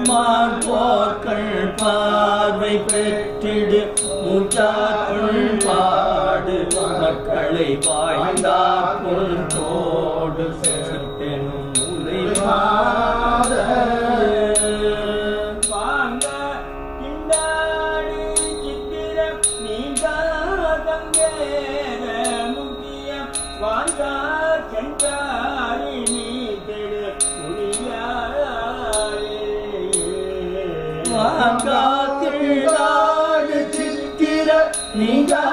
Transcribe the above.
மார்போர்கள் பார்வை பெற்றிடு மூச்சாக்கள் பாடு மக்களை வாய்ந்தார் பொருளோடு சேர்த்தெனும் உரைவாத வாங்க இந்தாடி சித்திரம் நீங்காதங்கேற முக்கிய வாங்க சென்றாரி நீ தெரு முடியாரே வாங்காத்திடாடு சித்திர நீங்கா